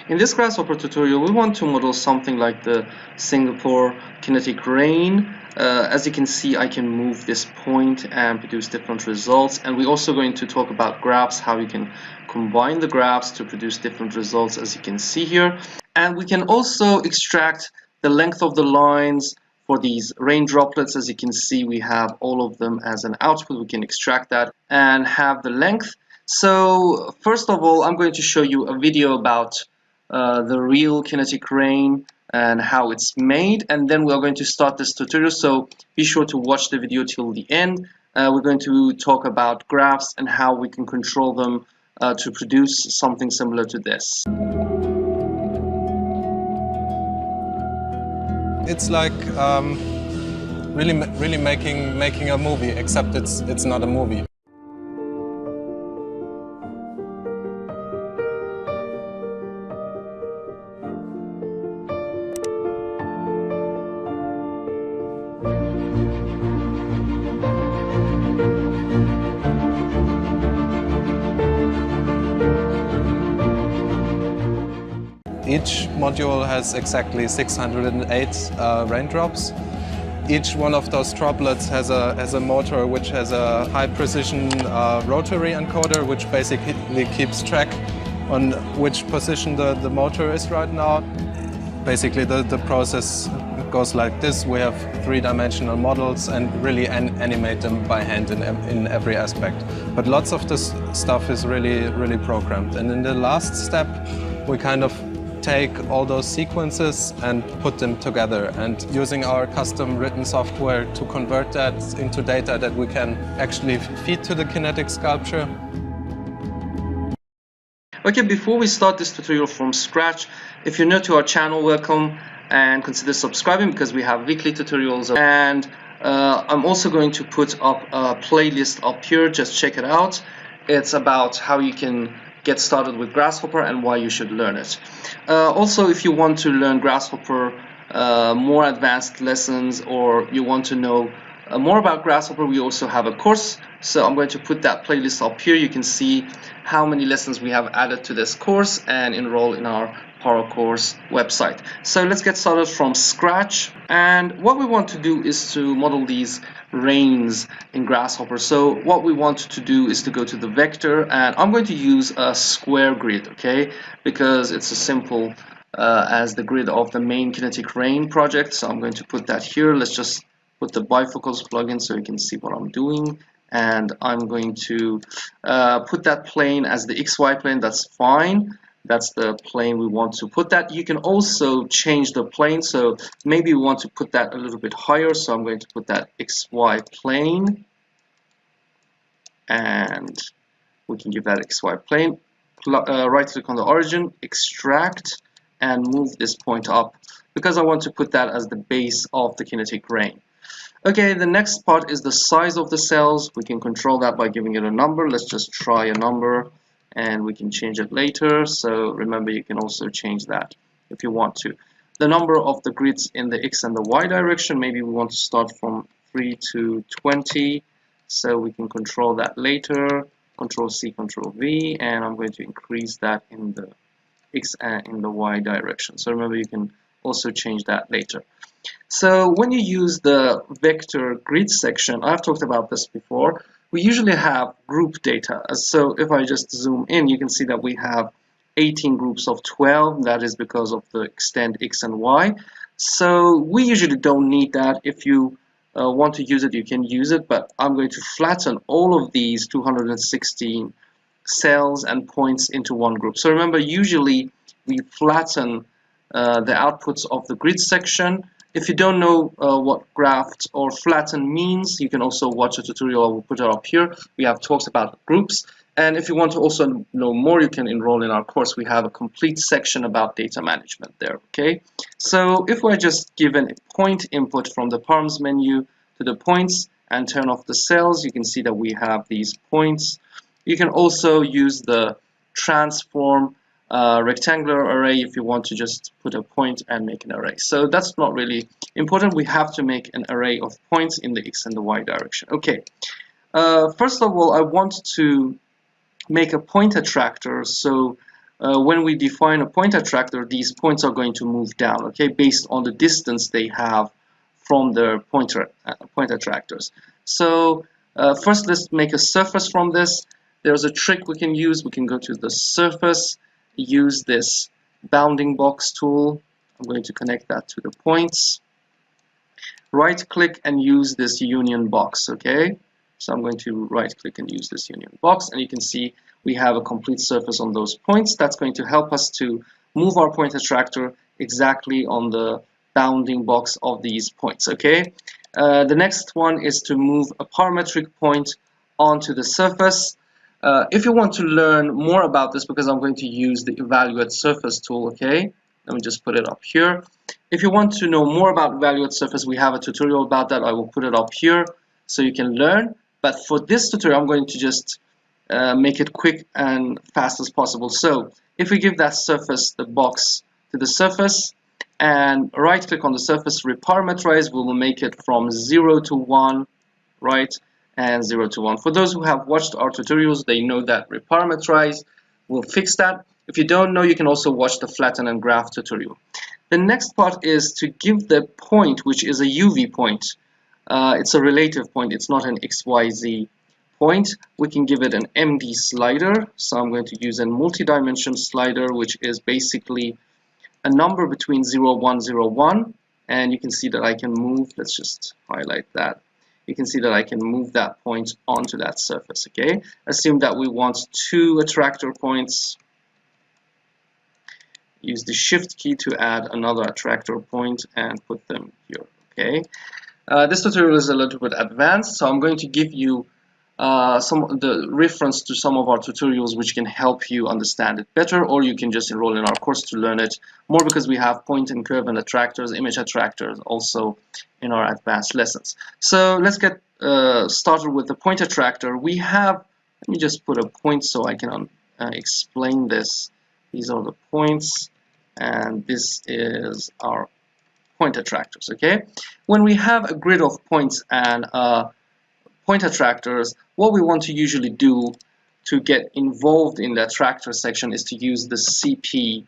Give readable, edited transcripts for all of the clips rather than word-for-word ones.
In this Grasshopper tutorial, we want to model something like the Singapore Kinetic Rain. As you can see, I can move this point and produce different results. And we're also going to talk about graphs, how you can combine the graphs to produce different results, as you can see here. And we can also extract the length of the lines for these rain droplets. As you can see, we have all of them as an output. We can extract that and have the length. So first of all, I'm going to show you a video about the real kinetic rain and how it's made, and then we're going to start this tutorial, so be sure to watch the video till the end. We're going to talk about graphs and how we can control them to produce something similar to this. It's like really making a movie, except it's not a movie. Each module has exactly 608 raindrops. Each one of those droplets has a motor which has a high precision rotary encoder, which basically keeps track on which position the motor is right now. Basically the process goes like this. We have three-dimensional models and really animate them by hand in every aspect. But lots of this stuff is really programmed. And in the last step, we kind of take all those sequences and put them together, and using our custom written software to convert that into data that we can actually feed to the kinetic sculpture. Okay, before we start this tutorial from scratch, if you're new to our channel, welcome and consider subscribing, because we have weekly tutorials. And I'm also going to put up a playlist up here, just check it out. It's about how you can get started with Grasshopper and why you should learn it. Also, if you want to learn Grasshopper, more advanced lessons, or you want to know more about Grasshopper, we also have a course. So I'm going to put that playlist up here. You can see how many lessons we have added to this course and enroll in our Power Course website. So let's get started from scratch. And what we want to do is to model these rains in Grasshopper. So what we want to do is to go to the vector, and I'm going to use a square grid, okay, because it's as simple as the grid of the main Kinetic Rain project. So I'm going to put that here. Let's just put the bifocals plugin so you can see what I'm doing. And I'm going to put that plane as the XY plane. That's fine. That's the plane we want to put that. You can also change the plane, so maybe we want to put that a little bit higher, so I'm going to put that XY plane, and we can give that XY plane. Right click on the origin, extract, and move this point up, because I want to put that as the base of the kinetic rain. Okay, the next part is the size of the cells. We can control that by giving it a number. Let's just try a number, and we can change it later. So remember, you can also change that if you want to. The number of the grids in the X and the Y direction, maybe we want to start from 3 to 20, so we can control that later. Control C, Control V, and I'm going to increase that in the X and in the Y direction. So remember, you can also change that later. So when you use the vector grid section, I've talked about this before, we usually have group data. So if I just zoom in, you can see that we have 18 groups of 12. That is because of the extend X and Y. So we usually don't need that. If you want to use it, you can use it, but I'm going to flatten all of these 216 cells and points into one group. So remember, usually we flatten the outputs of the grid section. If you don't know what graphed or flatten means, you can also watch a tutorial. I will put it up here. We have talked about groups. And if you want to also know more, you can enroll in our course. We have a complete section about data management there, okay? So if we're just given a point input from the params menu to the points and turn off the cells, you can see that we have these points. You can also use the transform rectangular array if you want to just put a point and make an array. So that's not really important. We have to make an array of points in the X and the Y direction. Okay. First of all, I want to make a point attractor. So when we define a point attractor, these points are going to move down, okay, based on the distance they have from their point attractors. So first, let's make a surface from this. There's a trick we can use. We can go to the surface, use this bounding box tool. I'm going to connect that to the points. Right click and use this union box, okay? So I'm going to right click and use this union box, and you can see we have a complete surface on those points. That's going to help us to move our point attractor exactly on the bounding box of these points, okay? The next one is to move a parametric point onto the surface. If you want to learn more about this, because I'm going to use the evaluate surface tool, okay? Let me just put it up here. If you want to know more about evaluate surface, we have a tutorial about that. I will put it up here so you can learn. But for this tutorial, I'm going to just make it quick and fast as possible. So if we give that surface, the box to the surface, and right click on the surface, reparameterize, we will make it from 0 to 1, right, and 0 to 1. For those who have watched our tutorials, they know that reparameterize will fix that. If you don't know, you can also watch the flatten and graph tutorial. The next part is to give the point, which is a UV point. It's a relative point, it's not an XYZ point. We can give it an MD slider. So I'm going to use a multi-dimension slider, which is basically a number between 0, 1, 0, 1. And you can see that I can move, let's just highlight that. You can see that I can move that point onto that surface, okay? Assume that we want 2 attractor points. Use the shift key to add another attractor point and put them here, okay? This tutorial is a little bit advanced, so I'm going to give you the reference to some of our tutorials which can help you understand it better, or you can just enroll in our course to learn it more, because we have point and curve and attractors, image attractors also in our advanced lessons. So let's get started with the point attractor. We have, let me just put a point so I can explain this. These are the points, and this is our point attractors, okay? When we have a grid of points and point attractors, what we want to usually do to get involved in the attractor section is to use the CP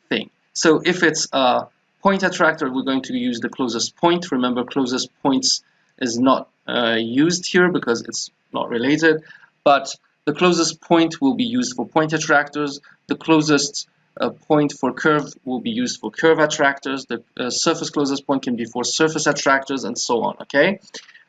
thing. So if it's a point attractor, we're going to use the closest point. Remember, closest points is not used here because it's not related, but the closest point will be used for point attractors. The closest point for curve will be used for curve attractors. The surface closest point can be for surface attractors, and so on, okay?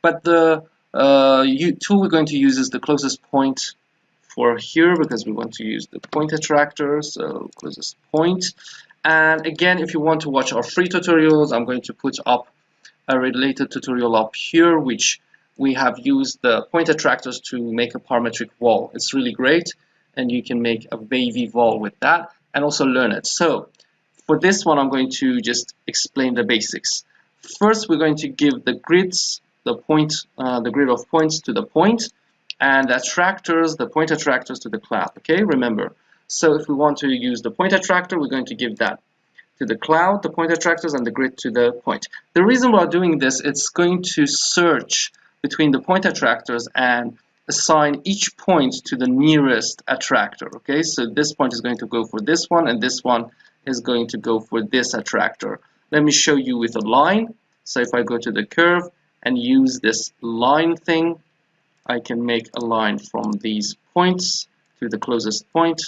But the tool we're going to use is the closest point for here, because we want to use the point attractor, so closest point. And again, if you want to watch our free tutorials, I'm going to put up a related tutorial up here, which we have used the point attractors to make a parametric wall. It's really great, and you can make a wavy wall with that and also learn it. So for this one, I'm going to just explain the basics. First, we're going to give the grids, the grid of points to the point, and the attractors, the point attractors to the cloud, okay? Remember, so if we want to use the point attractor, we're going to give that to the cloud, the point attractors, and the grid to the point. The reason we're doing this, it's going to search between the point attractors and assign each point to the nearest attractor, okay? So this point is going to go for this one, and this one is going to go for this attractor. Let me show you with a line. So if I go to the curve and use this line thing, I can make a line from these points to the closest point,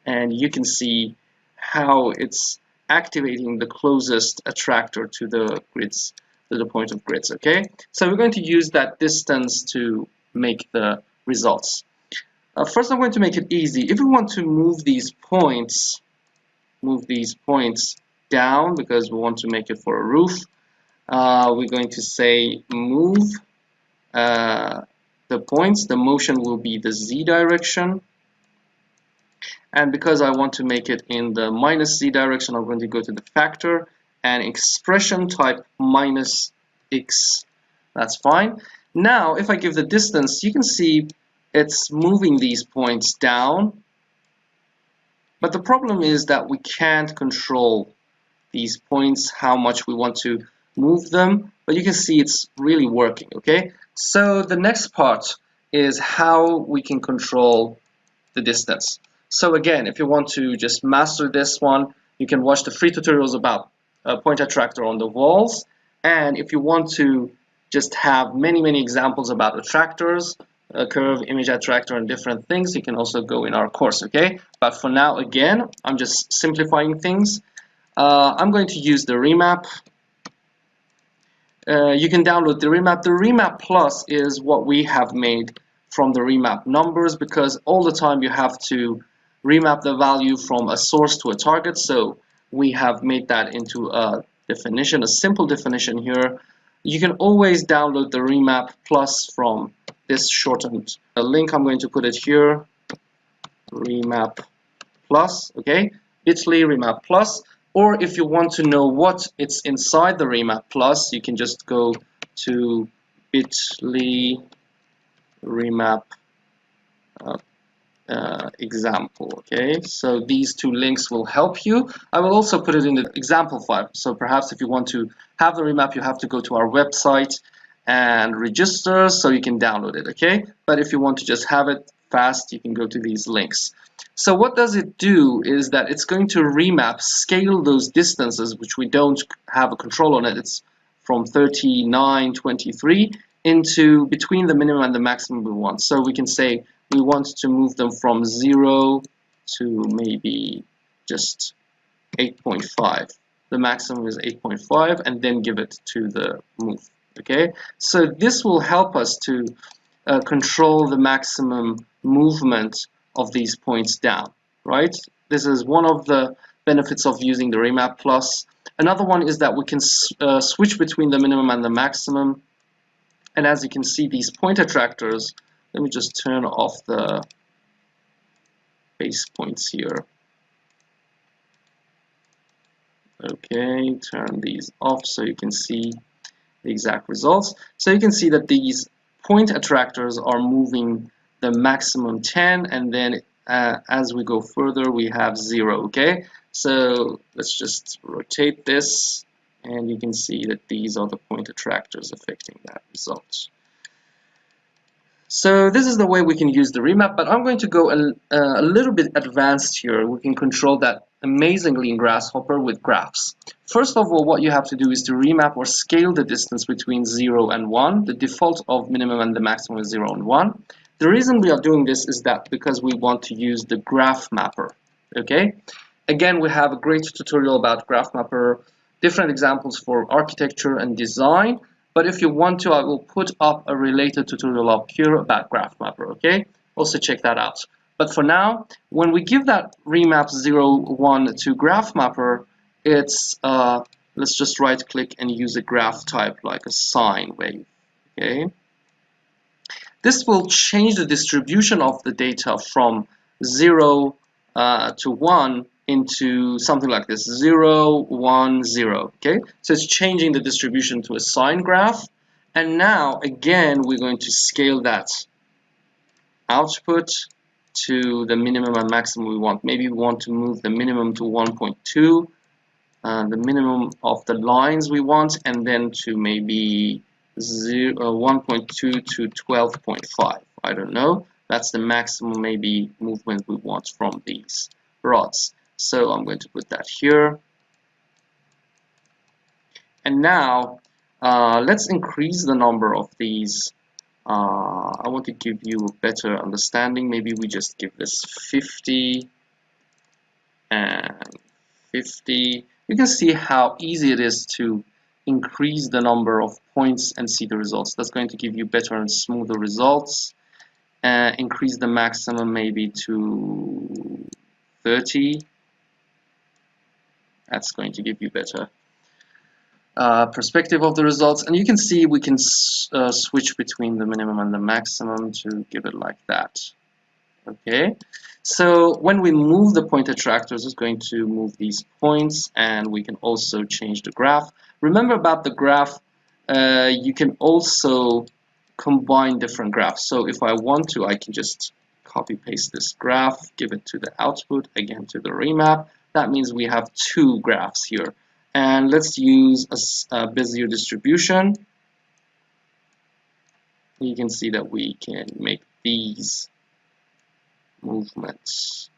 and you can see how it's activating the closest attractor to the grids, to the point of grids, okay? So we're going to use that distance to make the results. First, I'm going to make it easy. If we want to move these points down, because we want to make it for a roof, we're going to say move the points. The motion will be the Z direction. And because I want to make it in the minus Z direction, I'm going to go to the factor and expression type minus X. That's fine. Now, if I give the distance, you can see it's moving these points down. But the problem is that we can't control these points, how much we want to move them. But you can see it's really working, okay? So the next part is how we can control the distance. So again, if you want to just master this one, you can watch the free tutorials about point attractor on the walls. And if you want to just have many examples about attractors, curve, image attractor, and different things, you can also go in our course, okay? But for now, again, I'm just simplifying things. I'm going to use the Remap. You can download the Remap. The Remap Plus is what we have made from the Remap numbers, because all the time you have to remap the value from a source to a target. So we have made that into a definition, a simple definition here. You can always download the Remap Plus from this shortened link. I'm going to put it here, Remap Plus, okay, bit.ly Remap Plus. Or if you want to know what it's inside the Remap Plus, you can just go to bit.ly Remap example. Okay, so these two links will help you. I will also put it in the example file. So perhaps if you want to have the remap, you have to go to our website and register so you can download it. Okay, but if you want to just have it fast, you can go to these links. So what does it do is that it's going to remap, scale those distances which we don't have a control on it. It's from 39, 23 into between the minimum and the maximum we want. So we can say we want to move them from 0 to maybe just 8.5. The maximum is 8.5, and then give it to the move. Okay, so this will help us to control the maximum movement of these points down, right? This is one of the benefits of using the Remap Plus. Another one is that we can switch between the minimum and the maximum. And as you can see, these point attractors, let me just turn off the base points here. Okay, turn these off so you can see the exact results. So you can see that these point attractors are moving the maximum 10, and then as we go further, we have 0. Okay, so let's just rotate this, and you can see that these are the point attractors affecting that result. So this is the way we can use the remap, but I'm going to go a little bit advanced here. We can control that amazingly in Grasshopper with graphs. First of all, what you have to do is to remap or scale the distance between 0 and 1. The default of minimum and the maximum is 0 and 1. The reason we are doing this is that because we want to use the Graphmapper. Okay? Again, we have a great tutorial about Graphmapper, different examples for architecture and design. But if you want to, I will put up a related tutorial up here about Graphmapper, okay? Also check that out. But for now, when we give that remap 0, 1 to Graphmapper, it's, let's just right click and use a graph type like a sine wave, okay? This will change the distribution of the data from 0 to 1 into something like this, 0, 1, 0, okay? So it's changing the distribution to a sine graph. And now, again, we're going to scale that output to the minimum and maximum we want. Maybe we want to move the minimum to 1.2, the minimum of the lines we want, and then to maybe 1.2 to 12.5. I don't know. That's the maximum maybe movement we want from these rods. So I'm going to put that here. And now let's increase the number of these. I want to give you a better understanding. Maybe we just give this 50 and 50. You can see how easy it is to increase the number of points and see the results. That's going to give you better and smoother results. Increase the maximum maybe to 30. That's going to give you better perspective of the results. And you can see we can switch between the minimum and the maximum to give it like that. Okay, so when we move the point attractors, it's going to move these points, and we can also change the graph. Remember about the graph, you can also combine different graphs. So if I want to, I can just copy paste this graph, give it to the output, again to the remap. That means we have two graphs here. And let's use a Bezier distribution. You can see that we can make these movements.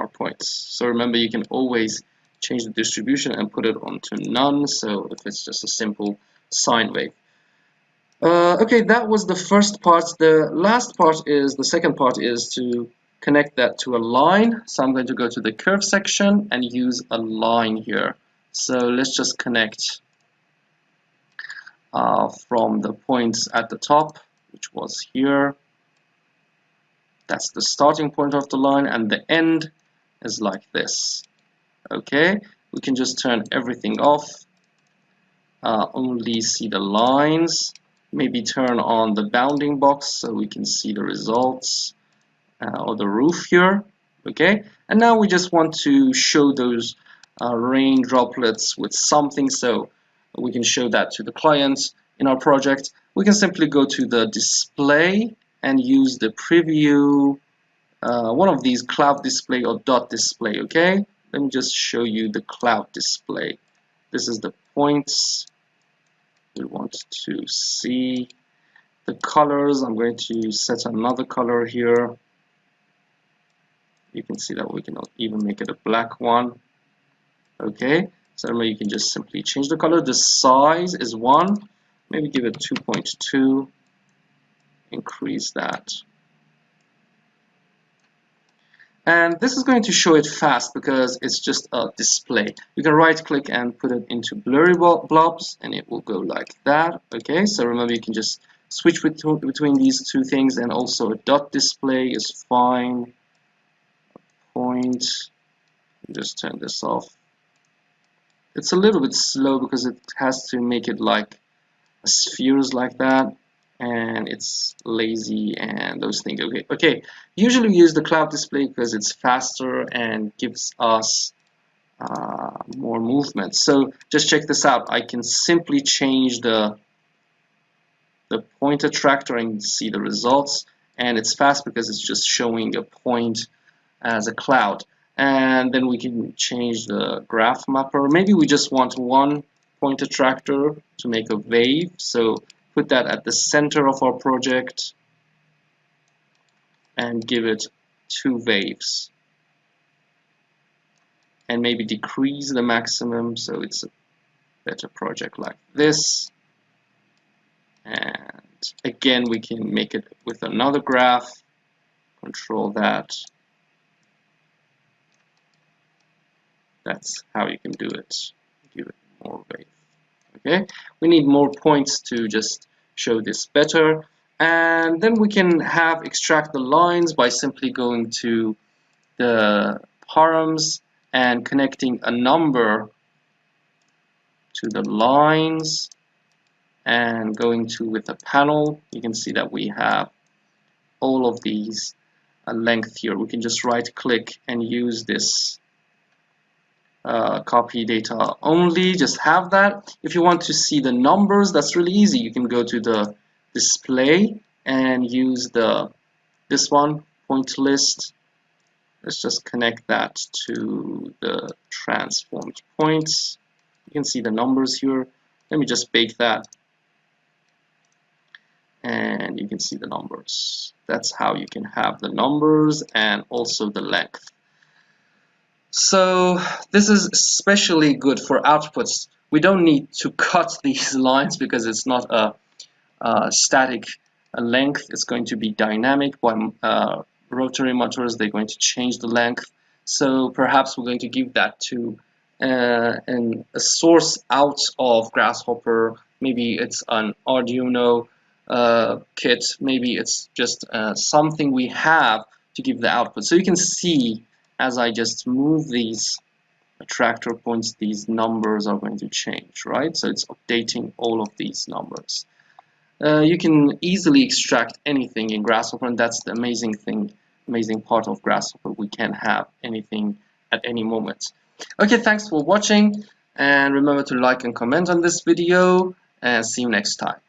our points. So remember, you can always change the distribution and put it onto none, so if it's just a simple sine wave. Okay, that was the first part. The second part is to connect that to a line. So I'm going to go to the curve section and use a line here. So let's just connect from the points at the top, which was here. That's the starting point of the line, and the end is like this. Okay, we can just turn everything off, only see the lines, maybe turn on the bounding box so we can see the results, or the roof here. Okay, and now we just want to show those rain droplets with something, so we can show that to the client in our project. We can simply go to the display and use the preview, one of these cloud display or dot display. Okay, let me just show you the cloud display. This is the points we want to see. The colors, I'm going to set another color here. You can see that we can even make it a black one. Okay, so you can just simply change the color. The size is 1, maybe give it 2.2, increase that. And this is going to show it fast because it's just a display. You can right click and put it into blurry blobs and it will go like that. Okay, so remember, you can just switch between these two things, and also a dot display is fine. Point, just turn this off. It's a little bit slow because it has to make it like spheres like that, and it's lazy and those things. Okay. Usually we use the cloud display because it's faster and gives us more movement. So just check this out. I can simply change the point attractor and see the results, and it's fast because it's just showing a point as a cloud. And then we can change the Graphmapper. Maybe we just want one point attractor to make a wave, so put that at the center of our project and give it 2 waves, and maybe decrease the maximum so it's a better project like this. And again, we can make it with another graph, control that. That's how you can do it. Give it more wave. Okay, we need more points to just show this better, and then we can extract the lines by simply going to the params and connecting a number to the lines and going to with a panel. You can see that we have all of these length here. We can just right click and use this copy data only, just have that. If you want to see the numbers, that's really easy. You can go to the display and use this one, point list. Let's just connect that to the transformed points. You can see the numbers here. Let me just bake that, and you can see the numbers. That's how you can have the numbers and also the length. So this is especially good for outputs. We don't need to cut these lines because it's not a static length. It's going to be dynamic. By rotary motors, they're going to change the length. So perhaps we're going to give that to a source out of Grasshopper. Maybe it's an Arduino kit. Maybe it's just something we have to give the output. So you can see, as I just move these attractor points, these numbers are going to change, right? So it's updating all of these numbers. You can easily extract anything in Grasshopper, and that's the amazing part of Grasshopper. We can have anything at any moment. Okay, thanks for watching, and remember to like and comment on this video, and see you next time.